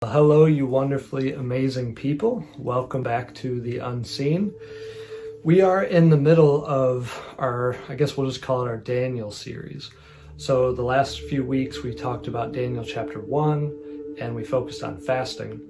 Hello, you wonderfully amazing people. Welcome back to The Unseen. We are in the middle of our, I guess we'll just call it our Daniel series. So the last few weeks we talked about Daniel chapter 1 and we focused on fasting.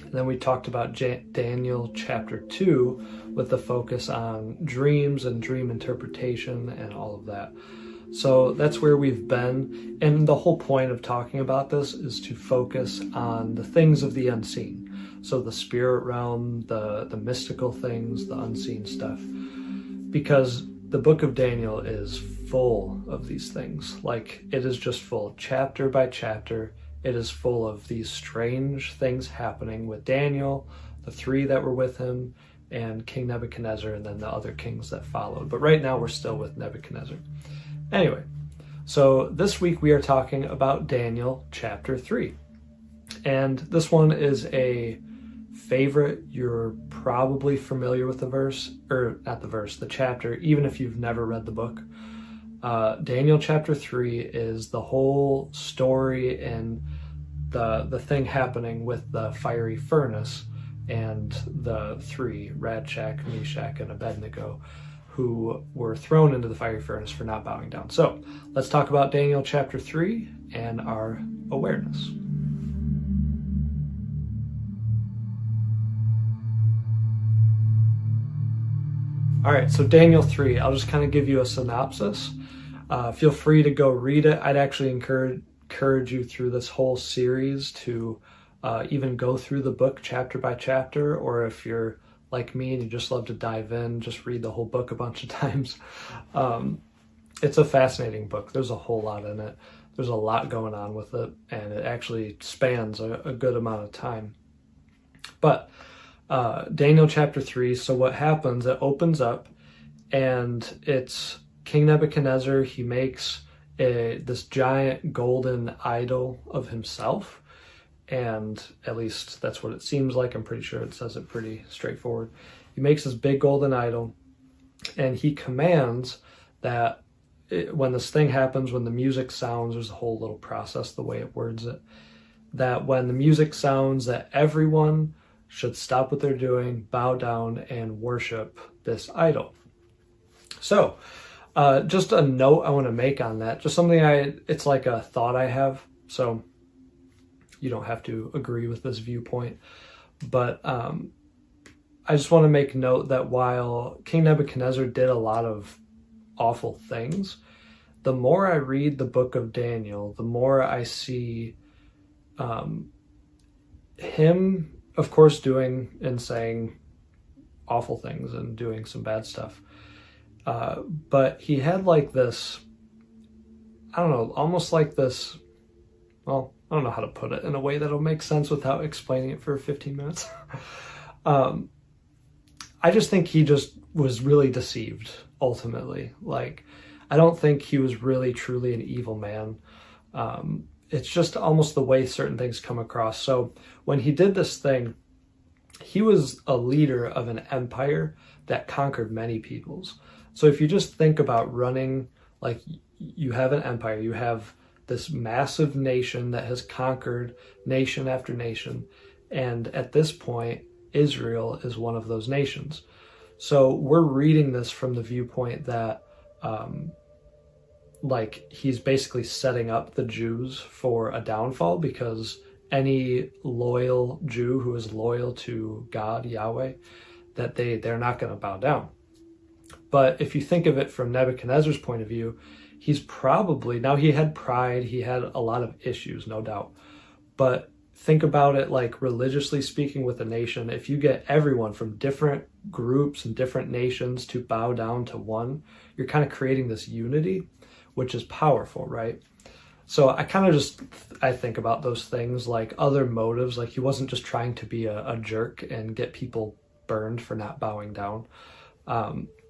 And then we talked about Daniel chapter 2 with the focus on dreams and dream interpretation and all of that. So that's where we've been, and the whole point of talking about this is to focus on the things of the unseen. So the spirit realm, the mystical things, the unseen stuff. Because the book of Daniel is full of these things. Like, it is just full, chapter by chapter. It is full of these strange things happening with Daniel, the three that were with him, and King Nebuchadnezzar, and then the other kings that followed. But right now we're still with Nebuchadnezzar. Anyway, so this week we are talking about Daniel chapter 3. And this one is a favorite. You're probably familiar with the verse, or not the verse, the chapter, even if you've never read the book. Daniel chapter 3 is the whole story and the thing happening with the fiery furnace and the three, Shadrach, Meshach, and Abednego, who were thrown into the fiery furnace for not bowing down. So let's talk about Daniel chapter 3 and our awareness. All right, so Daniel 3, I'll just kind of give you a synopsis. Feel free to go read it. I'd actually encourage you through this whole series to even go through the book chapter by chapter, or if you're like me and you just love to dive in, just read the whole book a bunch of times. It's a fascinating book. There's a whole lot in it. There's a lot going on with it, and it actually spans a good amount of time. But Daniel chapter 3, so what happens, it opens up, and it's King Nebuchadnezzar. He makes this giant golden idol of himself. And at least that's what it seems like. I'm pretty sure it says it pretty straightforward. He makes this big golden idol, and he commands that when this thing happens, when the music sounds, there's a whole little process, the way it words it, that when the music sounds, that everyone should stop what they're doing, bow down, and worship this idol. So just a note I want to make on that, just something it's like a thought I have. So you don't have to agree with this viewpoint, but I just want to make note that while King Nebuchadnezzar did a lot of awful things, the more I read the book of Daniel, the more I see him, of course, doing and saying awful things and doing some bad stuff. But he had like this, I don't know, almost like this, well, I don't know how to put it in a way that'll make sense without explaining it for 15 minutes. I just think he just was really deceived, ultimately. Like, I don't think he was really truly an evil man. It's just almost the way certain things come across. So when he did this thing, he was a leader of an empire that conquered many peoples. So if you just think about running, like, you have an empire, you have this massive nation that has conquered nation after nation. And at this point, Israel is one of those nations. So we're reading this from the viewpoint that like he's basically setting up the Jews for a downfall, because any loyal Jew who is loyal to God, Yahweh, that they're not going to bow down. But if you think of it from Nebuchadnezzar's point of view, he's probably, now he had pride, he had a lot of issues, no doubt. But think about it like religiously speaking with a nation. If you get everyone from different groups and different nations to bow down to one, you're kind of creating this unity, which is powerful, right? So I kind of I think about those things like other motives. Like, he wasn't just trying to be a jerk and get people burned for not bowing down.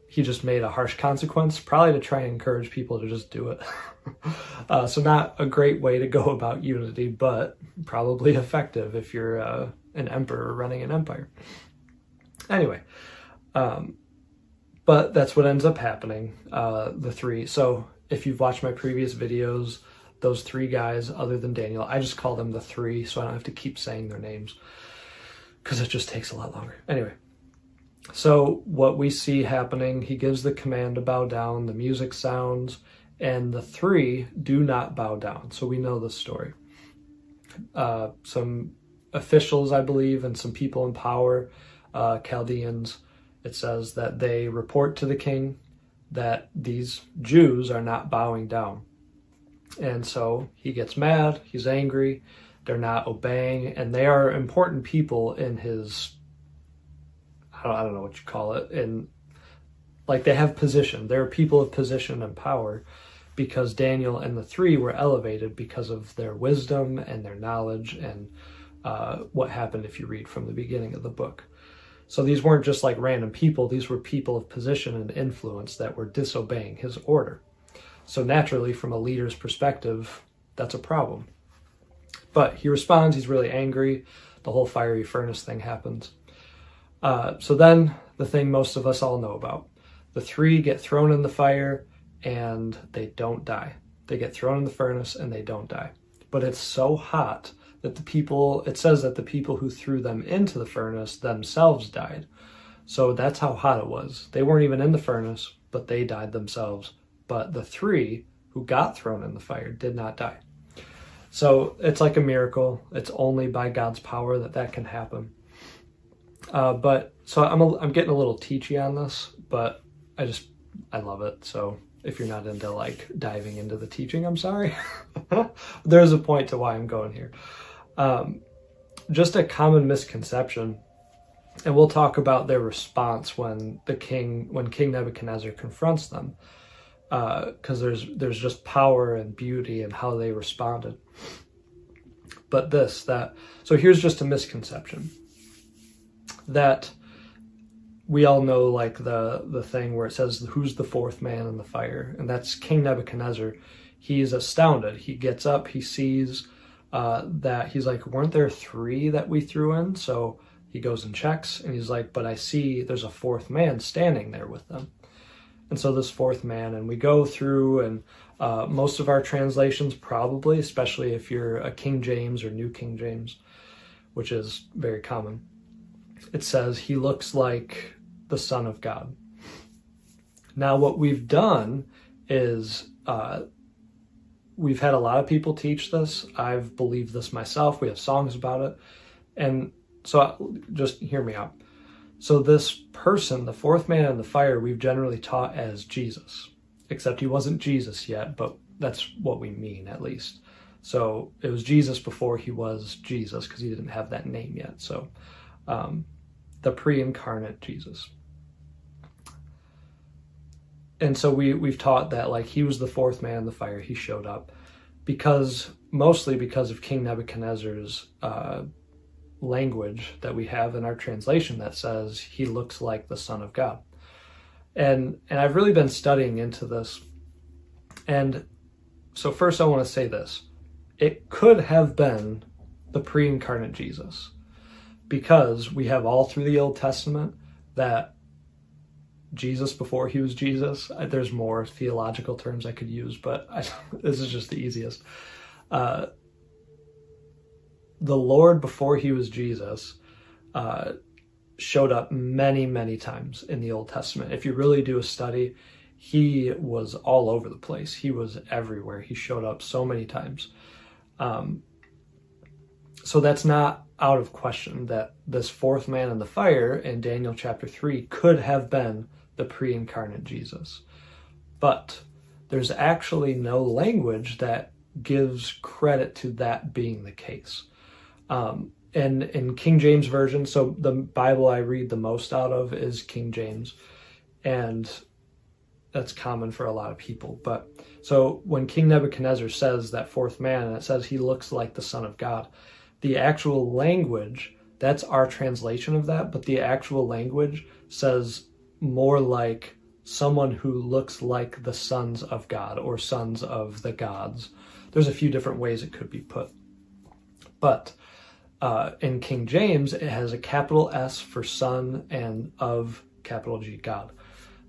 He just made a harsh consequence, probably to try and encourage people to just do it. So not a great way to go about unity, but probably effective if you're an emperor running an empire. Anyway, but that's what ends up happening, the three. So if you've watched my previous videos, those three guys other than Daniel. I just call them the three so I don't have to keep saying their names because it just takes a lot longer. Anyway, so what we see happening, he gives the command to bow down, the music sounds, and the three do not bow down. So we know this story. Some officials, I believe, and some people in power, Chaldeans, it says that they report to the king that these Jews are not bowing down. And so he gets mad, he's angry, they're not obeying, and they are important people in his, I don't know what you call it, in, like, they have position. They're people of position and power because Daniel and the three were elevated because of their wisdom and their knowledge and what happened if you read from the beginning of the book. So these weren't just like random people, these were people of position and influence that were disobeying his order. So naturally, from a leader's perspective, that's a problem. But he responds, he's really angry, the whole fiery furnace thing happens. So then, the thing most of us all know about. The three get thrown in the fire, and they don't die. They get thrown in the furnace, and they don't die. But it's so hot that it says that the people who threw them into the furnace themselves died. So that's how hot it was. They weren't even in the furnace, but they died themselves. But the three who got thrown in the fire did not die. So it's like a miracle. It's only by God's power that can happen. But so I'm getting a little teachy on this, but I love it. So if you're not into like diving into the teaching, I'm sorry. There's a point to why I'm going here. Just a common misconception, and we'll talk about their response when King Nebuchadnezzar confronts them. Because there's just power and beauty in how they responded. But so here's just a misconception. That we all know, like the thing where it says, who's the fourth man in the fire? And that's King Nebuchadnezzar. He's astounded. He gets up, he sees that he's like, weren't there three that we threw in? So he goes and checks, and he's like, but I see there's a fourth man standing there with them. And so this fourth man, and we go through, and most of our translations probably, especially if you're a King James or New King James, which is very common, it says he looks like the Son of God. Now what we've done is we've had a lot of people teach this. I've believed this myself. We have songs about it. And so just hear me out. So this person, the fourth man in the fire, we've generally taught as Jesus, except he wasn't Jesus yet, but that's what we mean, at least. So it was Jesus before he was Jesus, because he didn't have that name yet. So the pre-incarnate Jesus. And so we've taught that like he was the fourth man in the fire. He showed up mostly because of King Nebuchadnezzar's language that we have in our translation that says he looks like the Son of God. And I've really been studying into this. And so first I want to say this. It could have been the pre-incarnate Jesus, because we have all through the Old Testament that Jesus before he was Jesus. There's more theological terms I could use, but this is just the easiest. The Lord before he was Jesus showed up many, many times in the Old Testament. If you really do a study, he was all over the place. He was everywhere. He showed up so many times. So that's not out of question that this fourth man in the fire in Daniel chapter 3 could have been the pre-incarnate Jesus. But there's actually no language that gives credit to that being the case. And in King James Version, so the Bible I read the most out of is King James, and that's common for a lot of people. But so when King Nebuchadnezzar says that fourth man, and it says he looks like the Son of God, the actual language, that's our translation of that, but the actual language says more like someone who looks like the sons of God or sons of the gods. There's a few different ways it could be put. But in King James, it has a capital S for son and of capital G, God.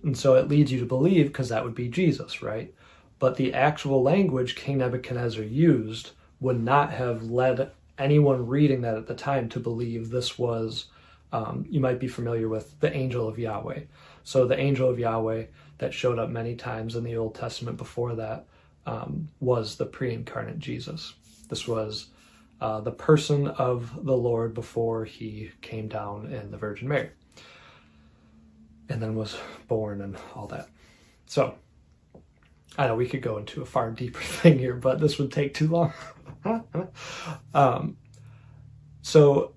And so it leads you to believe, because that would be Jesus, right? but the actual language King Nebuchadnezzar used would not have led anyone reading that at the time to believe this was, you might be familiar with the Angel of Yahweh. So the Angel of Yahweh that showed up many times in the Old Testament before that was the pre-incarnate Jesus. This was the person of the Lord before he came down in the Virgin Mary and then was born and all that. So I know we could go into a far deeper thing here, but this would take too long. So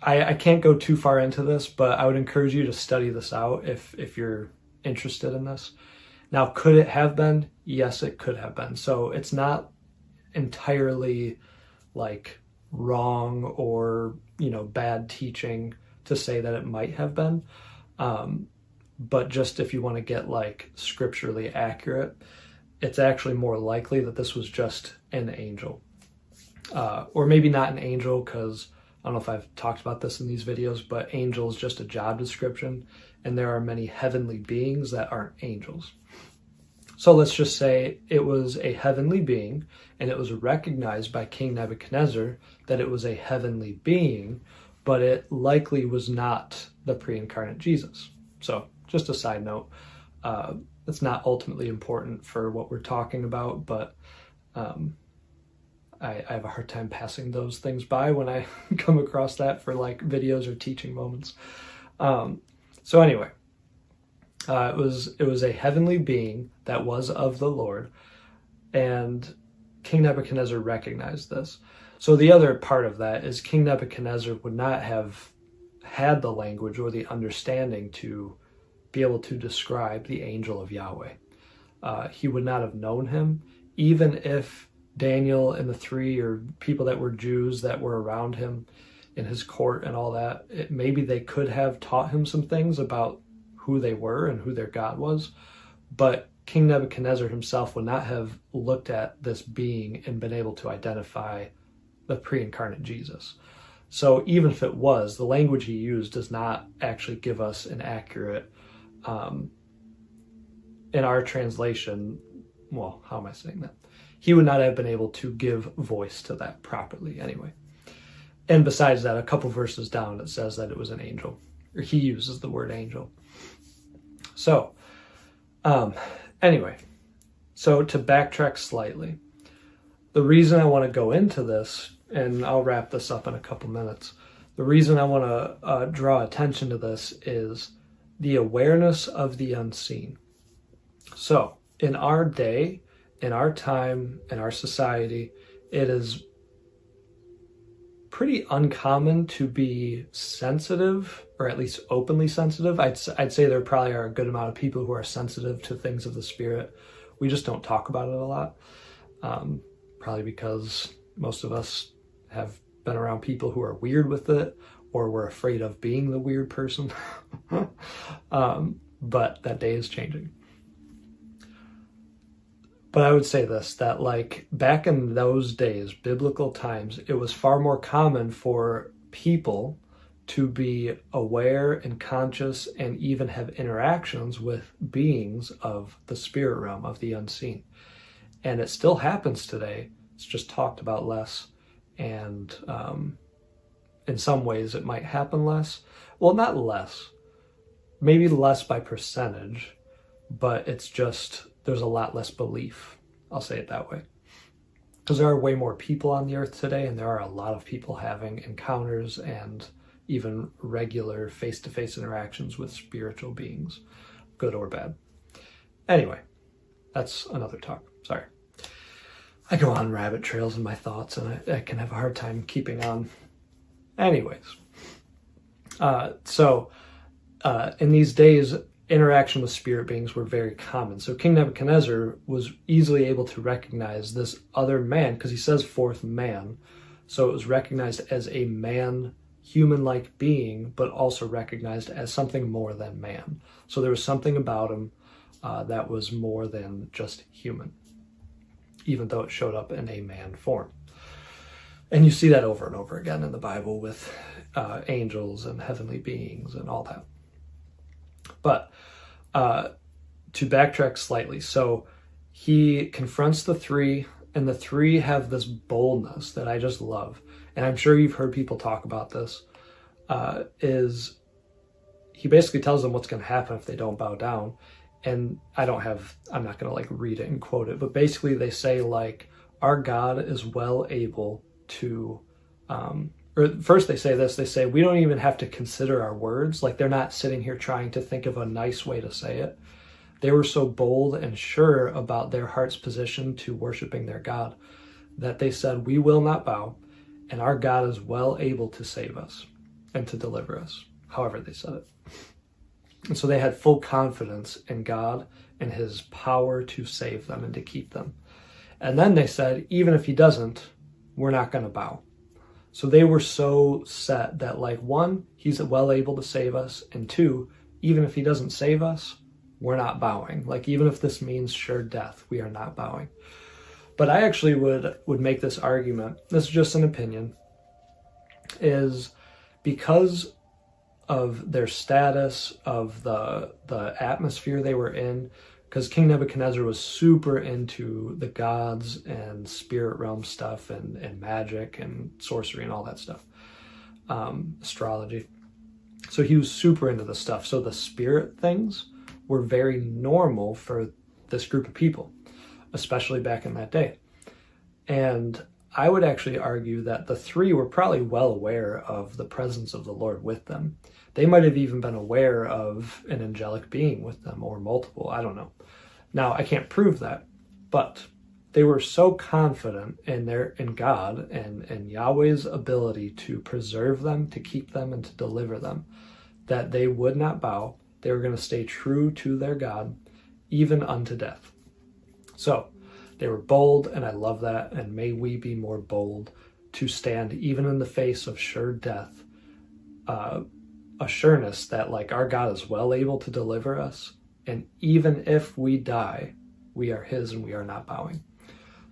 I can't go too far into this, but I would encourage you to study this out if you're interested in this. Now, could it have been? Yes, it could have been. So it's not entirely like wrong or, bad teaching to say that it might have been. But just if you want to get like scripturally accurate, it's actually more likely that this was just an angel. Or maybe not an angel, because I don't know if I've talked about this in these videos, but angel is just a job description, and there are many heavenly beings that aren't angels. So let's just say it was a heavenly being, and it was recognized by King Nebuchadnezzar that it was a heavenly being, but it likely was not the pre-incarnate Jesus. So just a side note, it's not ultimately important for what we're talking about, but I have a hard time passing those things by when I come across that for like videos or teaching moments. So anyway, it was a heavenly being that was of the Lord, and King Nebuchadnezzar recognized this. So the other part of that is King Nebuchadnezzar would not have had the language or the understanding to be able to describe the Angel of Yahweh. He would not have known him, even if Daniel and the three or people that were Jews that were around him in his court and all that, maybe they could have taught him some things about who they were and who their God was, but King Nebuchadnezzar himself would not have looked at this being and been able to identify the pre-incarnate Jesus. So even if it was, the language he used does not actually give us an accurate, in our translation, well, how am I saying that? He would not have been able to give voice to that properly anyway. And besides that, a couple verses down, it says that it was an angel, or he uses the word angel. So, anyway, so to backtrack slightly, the reason I want to go into this, and I'll wrap this up in a couple minutes, the reason I want to draw attention to this is the awareness of the unseen. So, in our day, in our time, in our society, it is pretty uncommon to be sensitive, or at least openly sensitive. I'd say there probably are a good amount of people who are sensitive to things of the spirit. We just don't talk about it a lot, probably because most of us have been around people who are weird with it, or we're afraid of being the weird person. But that day is changing. But I would say this, that like back in those days, biblical times, it was far more common for people to be aware and conscious and even have interactions with beings of the spirit realm, of the unseen. And it still happens today. It's just talked about less. And in some ways it might happen less. Well, not less. Maybe less by percentage, but it's just, there's a lot less belief. I'll say it that way. Because there are way more people on the earth today, and there are a lot of people having encounters and even regular face-to-face interactions with spiritual beings, good or bad. Anyway, that's another talk. Sorry. I go on rabbit trails in my thoughts, and I can have a hard time keeping on. Anyways, in these days, interaction with spirit beings were very common. So King Nebuchadnezzar was easily able to recognize this other man, because he says fourth man. So it was recognized as a man, human-like being, but also recognized as something more than man. So there was something about him that was more than just human, even though it showed up in a man form. And you see that over and over again in the Bible with angels and heavenly beings and all that. But to backtrack slightly, so he confronts the three, and the three have this boldness that I just love. And I'm sure you've heard people talk about this, is he basically tells them what's going to happen if they don't bow down. And I'm not going to like read it and quote it, but basically they say like, our God is well able to, or first they say, we don't even have to consider our words. Like they're not sitting here trying to think of a nice way to say it. They were so bold and sure about their heart's position to worshiping their God that they said, we will not bow, and our God is well able to save us and to deliver us, however they said it. And so they had full confidence in God and his power to save them and to keep them. And then they said, even if he doesn't, we're not going to bow. So they were so set that like, one, he's well able to save us. And two, even if he doesn't save us, we're not bowing. Like even if this means sure death, we are not bowing. But I actually would make this argument, this is just an opinion, is because of their status, of the atmosphere they were in, because King Nebuchadnezzar was super into the gods and spirit realm stuff and magic and sorcery and all that stuff, astrology. So he was super into the stuff. So the spirit things were very normal for this group of people, especially back in that day. And I would actually argue that the three were probably well aware of the presence of the Lord with them. They might have even been aware of an angelic being with them, or multiple, I don't know. Now, I can't prove that, but they were so confident in God and Yahweh's ability to preserve them, to keep them, and to deliver them, that they would not bow. They were going to stay true to their God, even unto death. So, they were bold, and I love that, and may we be more bold to stand even in the face of sure death, a sureness that like our God is well able to deliver us, and even if we die, we are his and we are not bowing.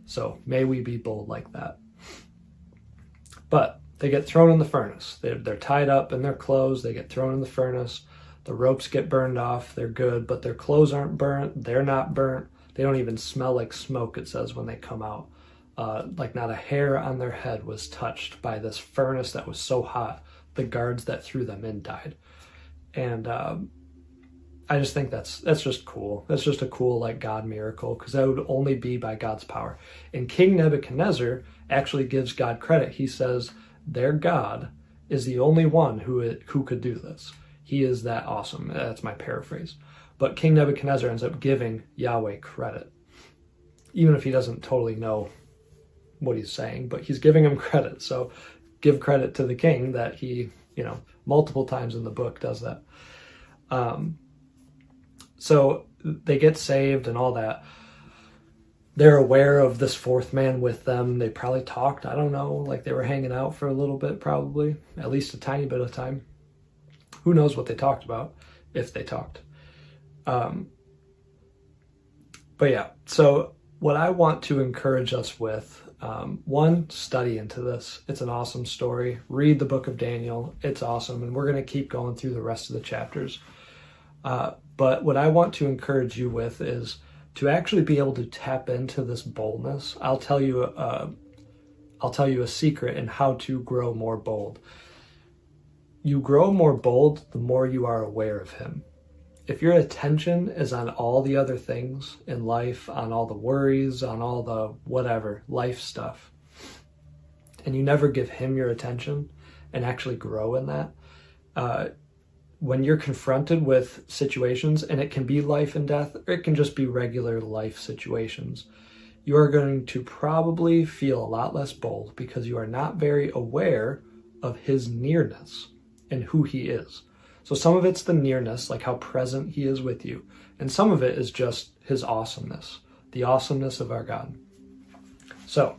So may we be bold like that. But they get thrown in the furnace. They're tied up in their clothes. They get thrown in the furnace. The ropes get burned off. They're good, but their clothes aren't burnt. They're not burnt. They don't even smell like smoke, it says, when they come out. Like not a hair on their head was touched by this furnace that was so hot. The guards that threw them in died. And I just think that's just cool. That's just a cool like God miracle, because that would only be by God's power. And King Nebuchadnezzar actually gives God credit. He says their God is the only one who could do this. He is that awesome. That's my paraphrase. But King Nebuchadnezzar ends up giving Yahweh credit, even if he doesn't totally know what he's saying, but he's giving him credit. So give credit to the king that he, multiple times in the book does that. So they get saved and all that. They're aware of this fourth man with them. They probably talked, I don't know, like they were hanging out for a little bit, probably, at least a tiny bit of time. Who knows what they talked about, if they talked. But yeah, so what I want to encourage us with, one, study into this. It's an awesome story. Read the book of Daniel. It's awesome. And we're going to keep going through the rest of the chapters. But what I want to encourage you with is to actually be able to tap into this boldness. I'll tell you a secret in how to grow more bold. You grow more bold the more you are aware of him. If your attention is on all the other things in life, on all the worries, on all the whatever, life stuff, and you never give him your attention and actually grow in that, when you're confronted with situations, and it can be life and death, or it can just be regular life situations, you are going to probably feel a lot less bold because you are not very aware of his nearness and who he is. So some of it's the nearness, like how present he is with you. And some of it is just his awesomeness, the awesomeness of our God. So,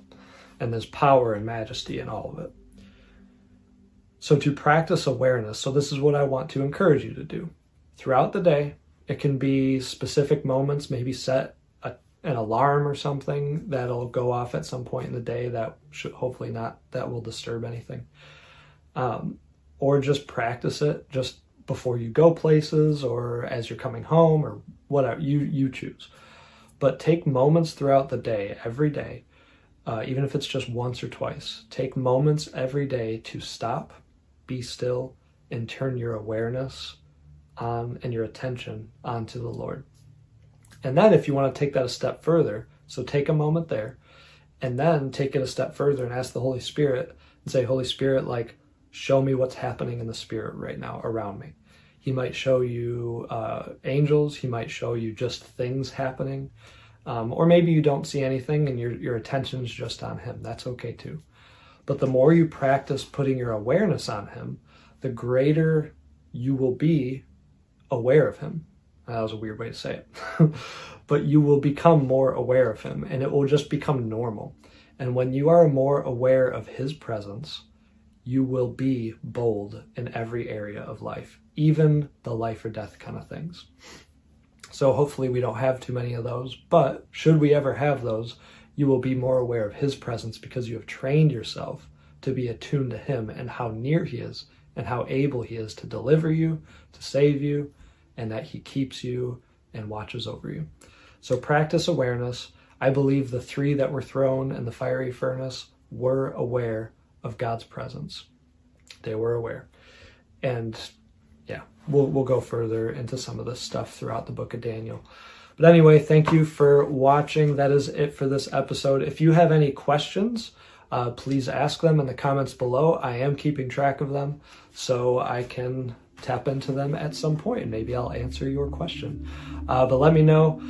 and his power and majesty and all of it. So to practice awareness, so this is what I want to encourage you to do. Throughout the day, it can be specific moments, maybe set an alarm or something that'll go off at some point in the day that should hopefully not, that will disturb anything. Or just practice it just before you go places or as you're coming home or whatever, you choose. but take moments throughout the day, every day, even if it's just once or twice. Take moments every day to stop, be still, and turn your awareness on and your attention onto the Lord. And then if you want to take that a step further, so take a moment there, and then take it a step further and ask the Holy Spirit and say, Holy Spirit, like, show me what's happening in the Spirit right now around me. He might show you angels. He might show you just things happening. Or maybe you don't see anything and your attention's just on him. That's okay too. But the more you practice putting your awareness on him, the greater you will be aware of him. That was a weird way to say it. But you will become more aware of him, and it will just become normal. And when you are more aware of his presence, you will be bold in every area of life, even the life or death kind of things. So hopefully we don't have too many of those, but should we ever have those, you will be more aware of his presence because you have trained yourself to be attuned to him and how near he is and how able he is to deliver you, to save you, and that he keeps you and watches over you. So practice awareness. I believe the three that were thrown in the fiery furnace were aware of God's presence. They were aware. And yeah, we'll go further into some of this stuff throughout the book of Daniel. But anyway, thank you for watching. That is it for this episode. If you have any questions, please ask them in the comments below. I am keeping track of them so I can tap into them at some point and maybe I'll answer your question. But let me know.